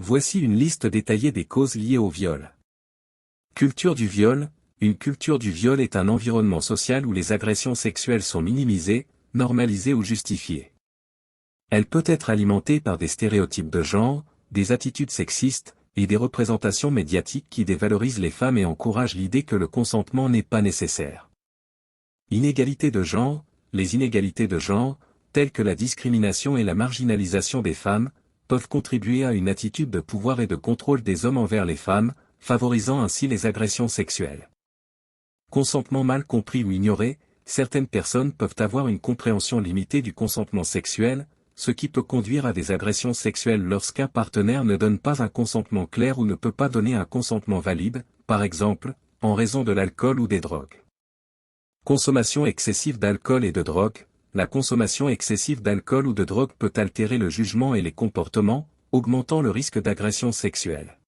Voici une liste détaillée des causes liées au viol. Culture du viol. Une culture du viol est un environnement social où les agressions sexuelles sont minimisées, normalisées ou justifiées. Elle peut être alimentée par des stéréotypes de genre, des attitudes sexistes, et des représentations médiatiques qui dévalorisent les femmes et encouragent l'idée que le consentement n'est pas nécessaire. Inégalité de genre. Les inégalités de genre, telles que la discrimination et la marginalisation des femmes, peuvent contribuer à une attitude de pouvoir et de contrôle des hommes envers les femmes, favorisant ainsi les agressions sexuelles. Consentement mal compris ou ignoré. Certaines personnes peuvent avoir une compréhension limitée du consentement sexuel, ce qui peut conduire à des agressions sexuelles lorsqu'un partenaire ne donne pas un consentement clair ou ne peut pas donner un consentement valide, par exemple, en raison de l'alcool ou des drogues. Consommation excessive d'alcool et de drogue. La consommation excessive d'alcool ou de drogue peut altérer le jugement et les comportements, augmentant le risque d'agression sexuelle.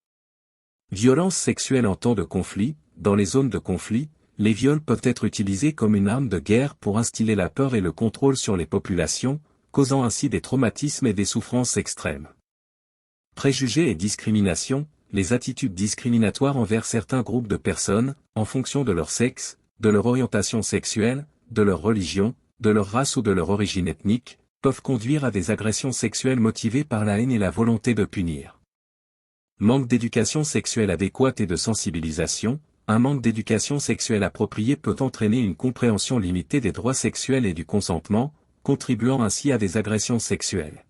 Violence sexuelle en temps de conflit. Dans les zones de conflit, les viols peuvent être utilisés comme une arme de guerre pour instiller la peur et le contrôle sur les populations, causant ainsi des traumatismes et des souffrances extrêmes. Préjugés et discrimination. Les attitudes discriminatoires envers certains groupes de personnes, en fonction de leur sexe, de leur orientation sexuelle, de leur religion, de leur race ou de leur origine ethnique, peuvent conduire à des agressions sexuelles motivées par la haine et la volonté de punir. Manque d'éducation sexuelle adéquate et de sensibilisation. Un manque d'éducation sexuelle appropriée peut entraîner une compréhension limitée des droits sexuels et du consentement, contribuant ainsi à des agressions sexuelles.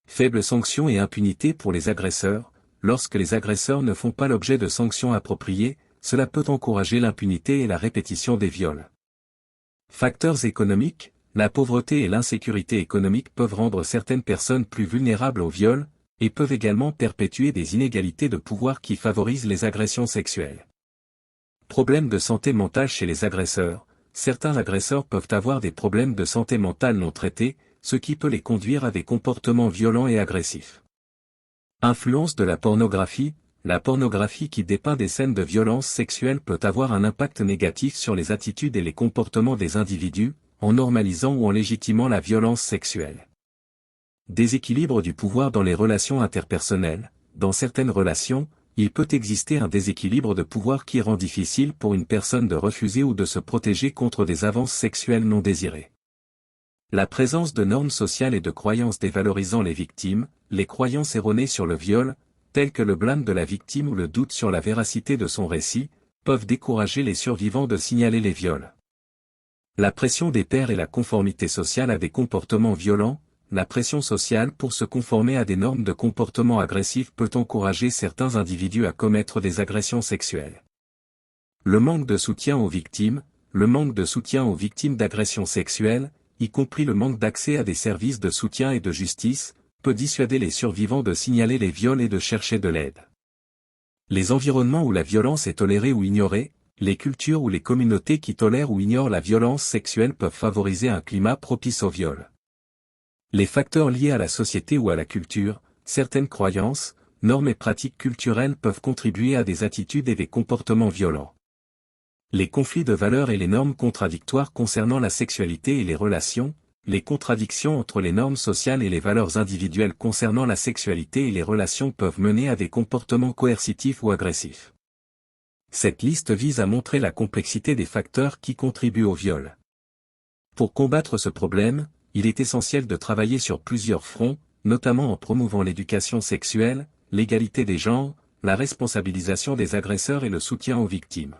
Faible sanction et impunité pour les agresseurs. Lorsque les agresseurs ne font pas l'objet de sanctions appropriées, cela peut encourager l'impunité et la répétition des viols. Facteurs économiques. La pauvreté et l'insécurité économique peuvent rendre certaines personnes plus vulnérables au viol, et peuvent également perpétuer des inégalités de pouvoir qui favorisent les agressions sexuelles. Problèmes de santé mentale chez les agresseurs. Certains agresseurs peuvent avoir des problèmes de santé mentale non traités, ce qui peut les conduire à des comportements violents et agressifs. Influence de la pornographie. La pornographie qui dépeint des scènes de violence sexuelle peut avoir un impact négatif sur les attitudes et les comportements des individus, en normalisant ou en légitimant la violence sexuelle. Déséquilibre du pouvoir dans les relations interpersonnelles. Dans certaines relations, il peut exister un déséquilibre de pouvoir qui rend difficile pour une personne de refuser ou de se protéger contre des avances sexuelles non désirées. La présence de normes sociales et de croyances dévalorisant les victimes. Les croyances erronées sur le viol, telles que le blâme de la victime ou le doute sur la véracité de son récit, peuvent décourager les survivants de signaler les viols. La pression des pairs et la conformité sociale à des comportements violents. La pression sociale pour se conformer à des normes de comportement agressif peut encourager certains individus à commettre des agressions sexuelles. Le manque de soutien aux victimes. Le manque de soutien aux victimes d'agressions sexuelles, y compris le manque d'accès à des services de soutien et de justice, peut dissuader les survivants de signaler les viols et de chercher de l'aide. Les environnements où la violence est tolérée ou ignorée. Les cultures ou les communautés qui tolèrent ou ignorent la violence sexuelle peuvent favoriser un climat propice au viol. Les facteurs liés à la société ou à la culture. Certaines croyances, normes et pratiques culturelles peuvent contribuer à des attitudes et des comportements violents. Les conflits de valeurs et les normes contradictoires concernant la sexualité et les relations. Les contradictions entre les normes sociales et les valeurs individuelles concernant la sexualité et les relations peuvent mener à des comportements coercitifs ou agressifs. Cette liste vise à montrer la complexité des facteurs qui contribuent au viol. Pour combattre ce problème, il est essentiel de travailler sur plusieurs fronts, notamment en promouvant l'éducation sexuelle, l'égalité des genres, la responsabilisation des agresseurs et le soutien aux victimes.